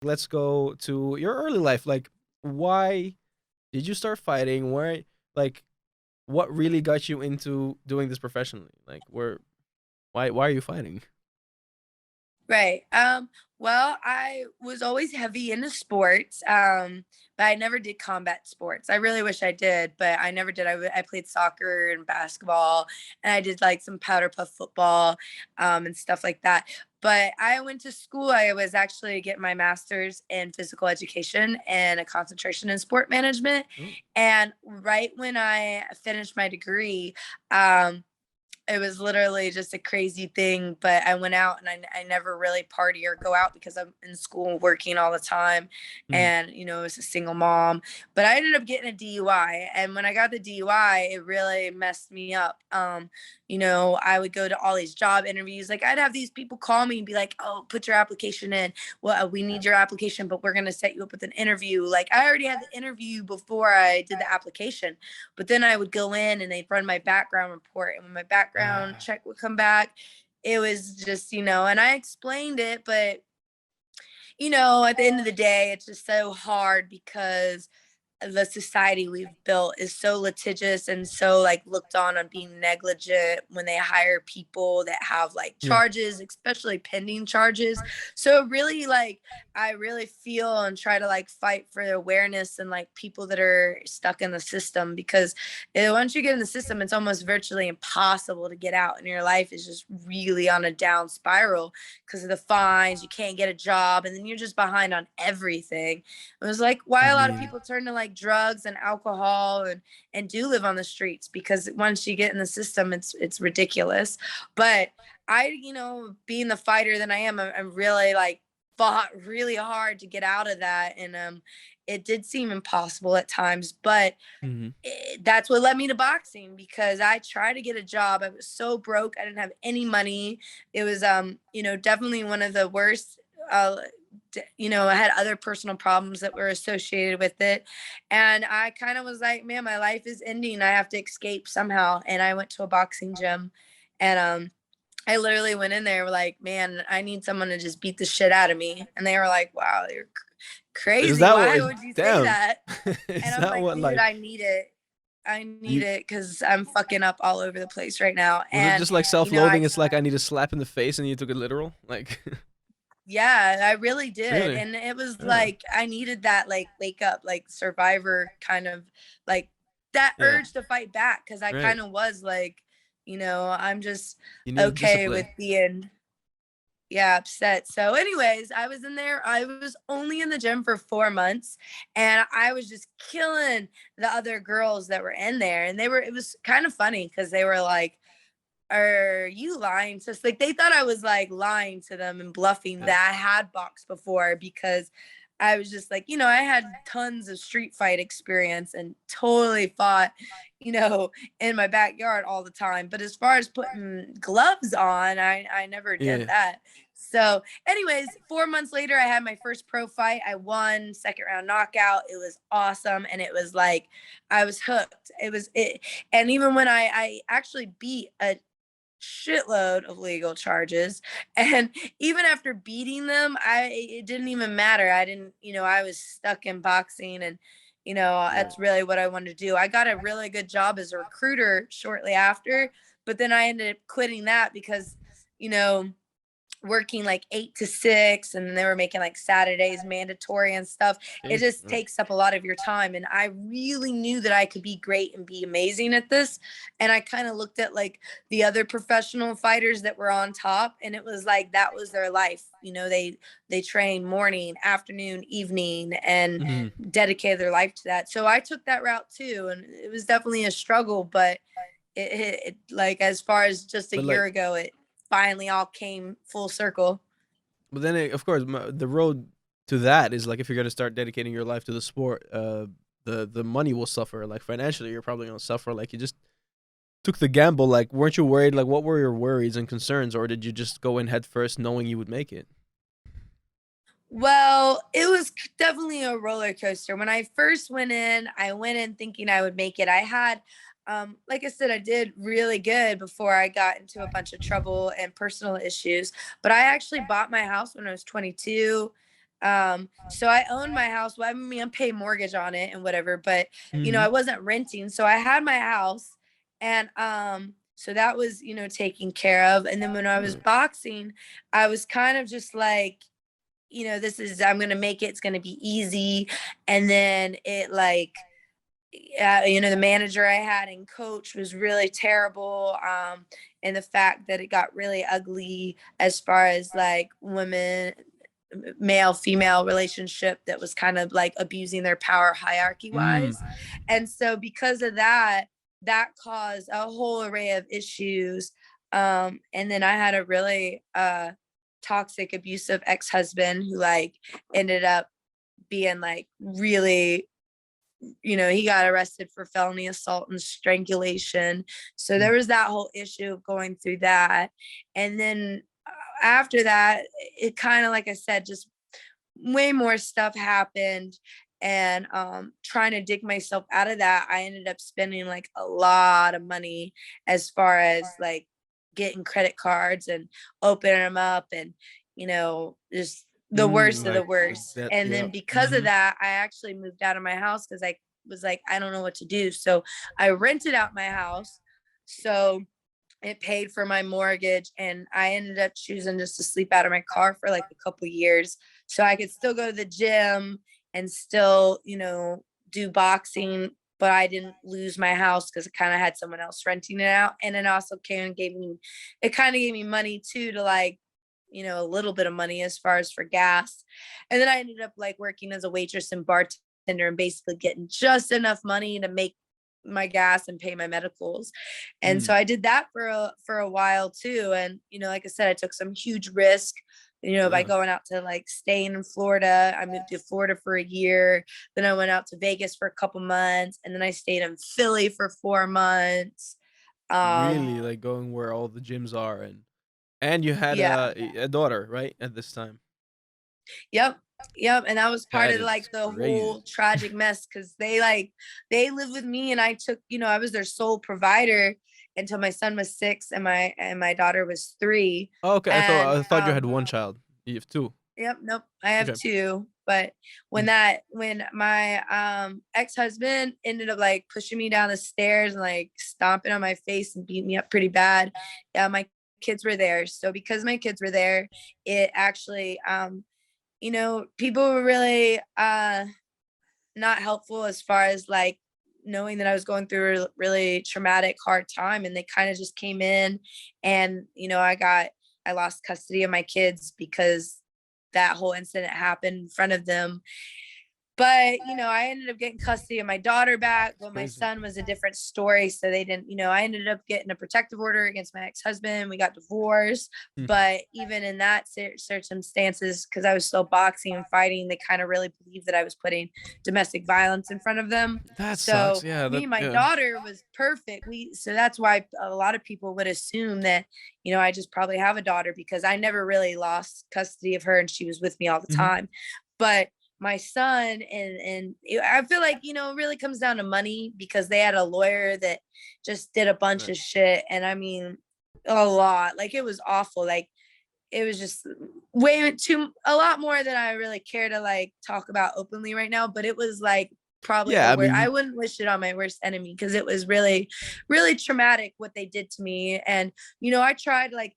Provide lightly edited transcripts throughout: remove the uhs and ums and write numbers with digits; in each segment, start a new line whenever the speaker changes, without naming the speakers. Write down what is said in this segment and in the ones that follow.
let's go to your early life. Like, why did you start fighting? Where, like, what really got you into doing this professionally? Like, why are you fighting?
Right. Well, I was always heavy into sports, but I never did combat sports. I really wish I did, but I never did. I played soccer and basketball, and I did like some powder puff football, and stuff like that. But I went to school. I was actually getting my master's in physical education and a concentration in sport management.
Oh,
And right when I finished my degree, um, it was literally just a crazy thing. But I went out and I never really party or go out because I'm in school working all the time.
mhm.
And, I was a single mom. But I ended up getting a DUI. And when I got the DUI, it really messed me up. I would go to all these job interviews. Like I'd have these people call me and be like, oh, put your application in. Well, we need your application, but we're going to set you up with an interview. Like I already had the interview before I did the application. But then I would go in and they'd run my background report. And when my background
Ah,
check would come back, it was just, and I explained it, but at the end of the day, it's just so hard because the society we've built is so litigious and so like looked on being negligent when they hire people that have like
yeah.
charges, especially pending charges. So really like I really feel and try to like fight for the awareness and like people that are stuck in the system because once you get in the system it's almost virtually impossible to get out and your life is just really on a down spiral because of the fines, you can't get a job, and then you're just behind on everything. It was like why
I
a lot of
mean,
people turn to like drugs and alcohol and do live on the streets because once you get in the system, it's ridiculous. But I, being the fighter that I am, I'm really like fought really hard to get out of that, and it did seem impossible at times, but
mhm.
that's what led me to boxing because I tried to get a job. I was so broke. I didn't have any money. It was, definitely one of the worst. I had other personal problems that were associated with it. And I kind of was like, man, my life is ending. I have to escape somehow. And I went to a boxing gym and, I literally went in there like, man, I need someone to just beat the shit out of me. And they were like, wow, you're
Is
crazy.
that what?
Why would you say
Damn.
that? And
Is
I'm
that
like,
what
dude,
like
I need it. I need
you?
it because I'm fucking up all over the place right now.
Was it
And,
just like
I,
self-loathing? It's like I need a slap in the face, and you took it literal. Like,
yeah, I really did.
really?
And it was
Ah,
like, I needed that, like, wake up, like, survivor kind of, like, that
yeah.
urge to fight back. Cause I
Right.
kind of was like, I'm just
You needed
okay with
discipline.
being, yeah, upset. So, anyways, I was in there. I was only in the gym for 4 months and I was just killing the other girls that were in there. And it was kind of funny because they were like, are you lying to us? Like they thought I was like lying to them and bluffing
Yeah.
that I had boxed before because I was just like, I had tons of street fight experience and totally fought, you know, in my backyard all the time. But as far as putting gloves on, I never did
Yeah.
that. So, anyways, 4 months later, I had my first pro fight. I won second round knockout. It was awesome. And it was like, I was hooked. It. And even when I actually beat a shitload of legal charges, and even after beating them it didn't even matter. I didn't, I was stuck in boxing, and
Yeah.
that's really what I wanted to do. I got a really good job as a recruiter shortly after, but then I ended up quitting that because you know working like 8 to 6, and they were making like Saturdays mandatory and stuff. It
Jeez.
just
Right.
takes up a lot of your time. And I really knew that I could be great and be amazing at this. And I kind of looked at like the other professional fighters that were on top, and it was like that was their life. They train morning, afternoon, evening, and
Mhm.
dedicated their life to that. So I took that route too. And it was definitely a struggle, but it like as far as just a
But
year
like,
ago, it finally all came full circle.
but then of course, the road to that is like if you're gonna start dedicating your life to the sport, the money will suffer. Like financially, you're probably gonna suffer. Like you just took the gamble. Like, weren't you worried? Like, what were your worries and concerns, or did you just go in head first, knowing you would make it?
Well, it was definitely a roller coaster. When I first went in, I went in thinking I would make it. I had, like I said, I did really good before I got into a bunch of trouble and personal issues. But I actually bought my house when I was 22. So I owned my house. Well, I mean, I'm paying mortgage on it and whatever, but
Mm-hmm.
I wasn't renting. So I had my house, and so that was, taken care of. And then when I was
Yeah.
boxing, I was kind of just like, I'm gonna make it, it's gonna be easy. And then it like, the manager I had and coach was really terrible. And the fact that it got really ugly as far as like women, male female relationship that was kind of like abusing their power hierarchy
Mm.
wise. And so because of that, that caused a whole array of issues. And then I had a really toxic, abusive ex-husband who like ended up being like really, he got arrested for felony assault and strangulation. So
Mm.
there was that whole issue of going through that. And then after that, it kind of, like I said, just way more stuff happened. And trying to dig myself out of that, I ended up spending like a lot of money as far as like getting credit cards and opening them up, and just the
Mm.
worst of the
Like
worst.
that.
And
Yeah.
then because of
Mm-hmm.
that, I actually moved out of my house because I was like, I don't know what to do. So I rented out my house. So it paid for my mortgage, and I ended up choosing just to sleep out of my car for like a couple years so I could still go to the gym and still, do boxing, but I didn't lose my house because I kind of had someone else renting it out. And it also kind of gave me money too, to like, a little bit of money as far as for gas. And then I ended up like working as a waitress and bartender and basically getting just enough money to make my gas and pay my medicals. And
Mm.
so I did that for a while too. And like I said, I took some huge risk, by
Yeah.
going out to like staying in Florida. I moved to Florida for a year. Then I went out to Vegas for a couple months, and then I stayed in Philly for 4 months. Um,
Really like going where all the gyms are, and you had
yeah.
a daughter, right, at this time.
Yep. Yep. And that was part
That
of
is
like the
crazy.
whole tragic mess, because they lived with me, and I took, I was their sole provider until my son was 6 and my daughter was 3.
Oh, okay,
And
I thought you had one child. You have two.
yep, nope, I have
Okay.
2. But
Mm.
when my ex-husband ended up like pushing me down the stairs and like stomping on my face and beating me up pretty bad, yeah, my kids were there. So because my kids were there, it actually people were really not helpful as far as like knowing that I was going through a really traumatic, hard time. And they kind of just came in, and, I lost custody of my kids because that whole incident happened in front of them. But, I ended up getting custody of my daughter back,
It's
but my
crazy.
son was a different story. So they didn't, I ended up getting a protective order against my ex-husband. We got divorced.
Mm.
But even in that circumstances, because I was still boxing and fighting, they kind of really believed that I was putting domestic violence in front of them.
That sucks.
So
Yeah,
me
that
and my
yeah.
daughter was perfect. So that's why a lot of people would assume that, I just probably have a daughter, because I never really lost custody of her and she was with me all the
Mhm.
time. But my son, and I feel like, it really comes down to money, because they had a lawyer that just did a bunch
Right.
of shit. And I mean, a lot, like it was awful. Like it was just a lot more than I really care to like talk about openly right now. But it was like probably the
Yeah, I
worst.
mean,
I
you
wouldn't wish it on my worst enemy, because it was really, really traumatic what they did to me. And, I tried like,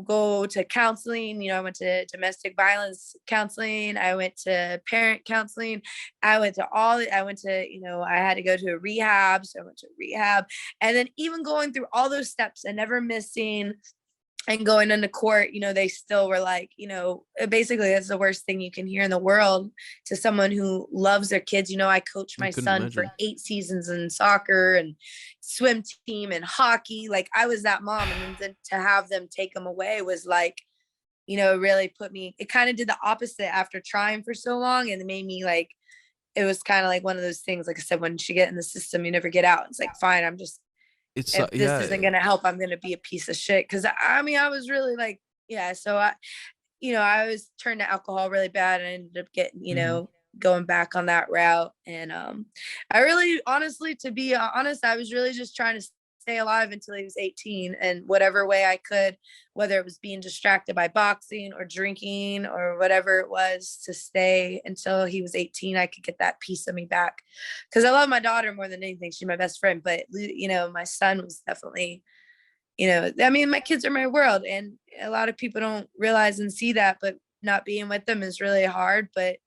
go to counseling. I went to domestic violence counseling. I went to parent counseling. I went to, I had to go to a rehab. So I went to rehab. And then even going through all those steps and never missing and going into court, they still were like, basically that's the worst thing you can hear in the world to someone who loves their kids. I coached
I
my
couldn't
son for
imagine.
8 seasons in soccer and swim team and hockey. Like I was that mom. And then to have them take them away was like, really it kind of did the opposite after trying for so long. And it made me like, it was kind of like one of those things, like I said, once you get in the system, you never get out. It's like, fine, I'm just,
It's
if this isn't
yeah.
going to help, I'm going to be a piece of shit. Cause I mean, I was really like, yeah. So I was turned to alcohol really bad, and I ended up getting,
Mhm.
going back on that route. And I really, honestly, to be honest, I was really just trying to stay alive until he was 18, and whatever way I could, whether it was being distracted by boxing or drinking or whatever it was, to stay until he was 18, I could get that piece of me back. Because I love my daughter more than anything. She's my best friend, but my son was definitely, I mean, my kids are my world, and a lot of people don't realize and see that, but not being with them is really hard. But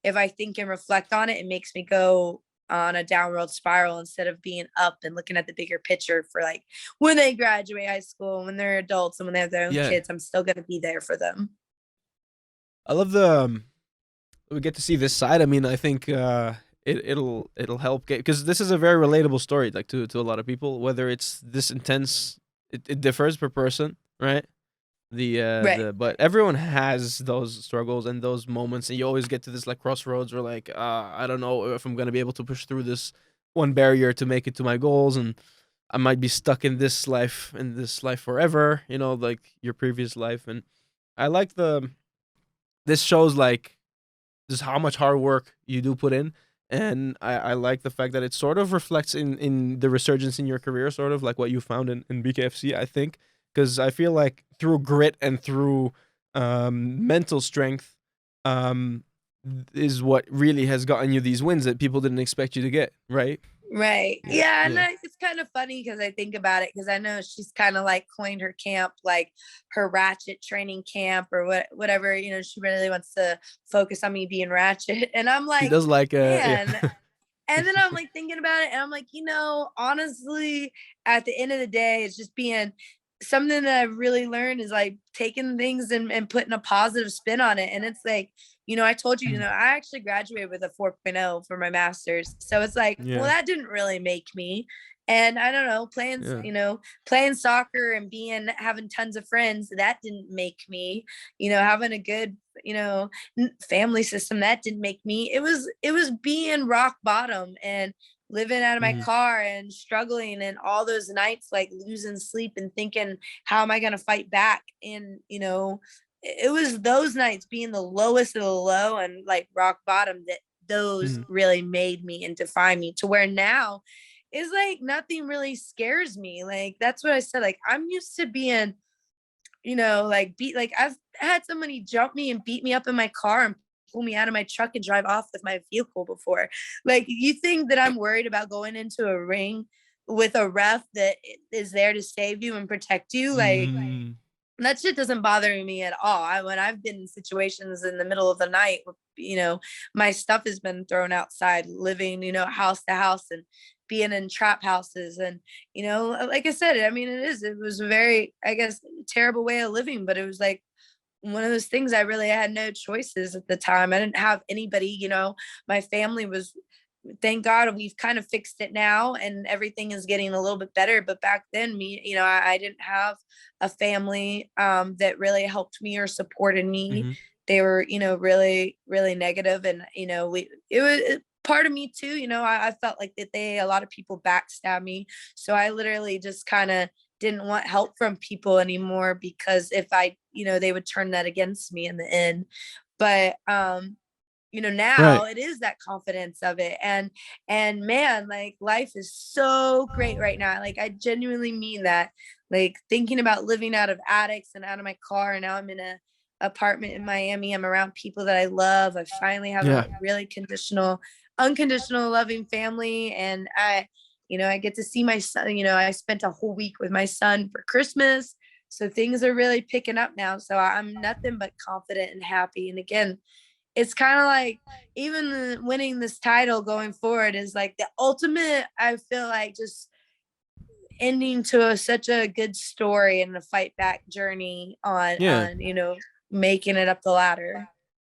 if I think and reflect on it, it makes me go on a downward spiral instead of being up and looking at the bigger picture for like when they graduate high school, when they're adults, and when they have their own
Yeah,
kids, I'm still going to be there for them.
I love the we get to see this side. I mean, I think it'll help get, because this is a very relatable story, like to a lot of people. Whether it's this intense, it differs per person, right?
Right.
But everyone has those struggles and those moments, and you always get to this like crossroads where like I don't know if I'm gonna be able to push through this one barrier to make it to my goals, and I might be stuck in this life forever, like your previous life. And I like this shows like just how much hard work you do put in. And I like the fact that it sort of reflects in the resurgence in your career, sort of like what you found in BKFC, I think. Because I feel like through grit and through mental strength um, is what really has gotten you these wins that people didn't expect you to get, right?
Right. Yeah. And
Yeah.
it's kind of funny because I think about it, because I know she's kind of like coined her camp, like her ratchet training camp or whatever, she really wants to focus on me being ratchet. And I'm
She
like,
does like, yeah.
man. And then I'm like thinking about it, and I'm like, honestly, at the end of the day, it's just being something that I've really learned is like taking things and putting a positive spin on it. And it's like, I told you, I actually graduated with a 4.0 for my master's. So it's like, well,
Yeah.
that didn't really make me. And I don't know,
Yeah.
playing soccer and having tons of friends, that didn't make me, having a good, family system, that didn't make me. It was being rock bottom and living out of my
Mhm.
car and struggling, and all those nights like losing sleep and thinking, how am I going to fight back? And it was those nights being the lowest of the low and like rock bottom, that those
Mhm.
really made me and defined me to where now is like nothing really scares me. Like that's what I said, like I'm used to being, like I've had somebody jump me and beat me up in my car and pull me out of my truck and drive off with my vehicle before. Like, you think that I'm worried about going into a ring with a ref that is there to save you and protect you? Like,
Mhm.
that shit doesn't bother me at all. When I've been in situations in the middle of the night where, my stuff has been thrown outside, living, house to house, and being in trap houses. And, like I said, I mean, it was a very, I guess, terrible way of living, but it was like one of those things. I really had no choices at the time. I didn't have anybody, my family was, thank God we've kind of fixed it now and everything is getting a little bit better. But back then, I didn't have a family that really helped me or supported me.
Mhm.
They were, really, really negative. And, it was part of me too. I felt like that a lot of people backstab me. So I literally just kind of didn't want help from people anymore, because if they would turn that against me in the end. But now
Right.
it is that confidence of it. And man, like life is so great right now. Like I genuinely mean that. Like thinking about living out of attics and out of my car, and now I'm in a apartment in Miami. I'm around people that I love. I finally have
Yeah.
a really unconditional loving family. And I get to see my son. I spent a whole week with my son for Christmas. So things are really picking up now. So I'm nothing but confident and happy. And again, it's kind of like even winning this title going forward is like the ultimate, I feel like, just ending to such a good story and a fight back journey on
Yeah.
making it up the ladder.